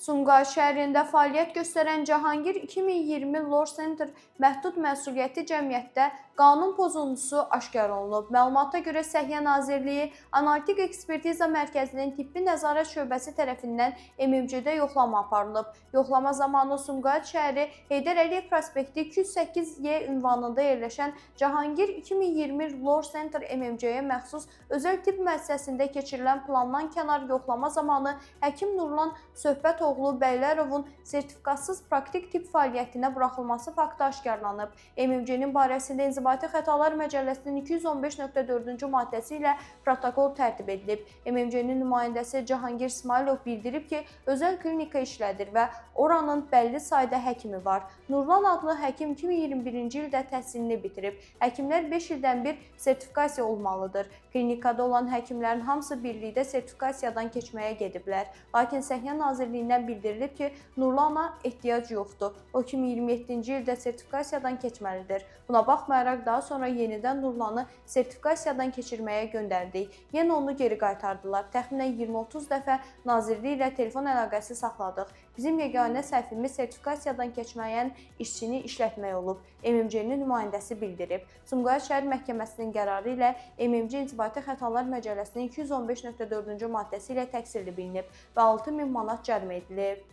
Sumqayıt şəhərində fəaliyyət göstərən Cahangir 2020 Lor Center məhdud məsuliyyətli cəmiyyətdə qanun pozuntusu aşkar olunub. Məlumata görə Səhiyyə Nazirliyi Analitik Ekspertiza Mərkəzinin Tibbi Nəzarət Şöbəsi tərəfindən MMC-də yoxlama aparılıb. Yoxlama zamanı Sumqayıt şəhəri Heydər Əliyev prospekti 208Y ünvanında yerləşən Cahangir 2020 Lor Center MMC-yə məxsus özəl tibb müəssisəsində keçirilən plandan kənar yoxlama zamanı həkim Nurlan Söhbətoğlu Bəylərovun sertifikatsız praktik tibb fəaliyyətinə buraxılması faktı aşkarlanıb. MMC-nin barəsində İnzibati Xətalar Məcəlləsinin 215.4-cü maddəsi ilə protokol tərtib edilib. MMC-nin nümayəndəsi Cahangir İsmailov bildirib ki, özəl klinika işlədir və oranın bəlli sayda həkimi var. Nurlan adlı həkim 2021-ci ildə təhsilini bitirib. Həkimlər 5 ildən bir sertifikasiya olmalıdır. Klinikada olan həkimlərin hamısı birlikdə sertifikasiyadan keçməyə gediblər. Lakin Səhiyyə Nazirliyindən bildirilib ki, Nurlana ehtiyac yoxdur. O 2027-ci ildə sertifikasiyadan keçməlidir. Buna baxmayaraq daha sonra yenidən Nurlanı sertifikasiyadan keçirməyə göndərdik. Yenə onu geri qaytardılar. Təxminən 20-30 dəfə Nazirlik ilə telefon əlaqəsi saxladıq. Bizim yeganə səhvimiz sertifikasiyadan keçməyən işçini işlətmək olub. MMC-nin nümayəndəsi bildirib. Sumqayıt şəhər məhkəməsinin qərarı ilə MMC İnzibati Xətalar Məcəlləsinin 215.4-cü maddəsi ilə təqsirli bilinib və 6000 manat cərimə edilib.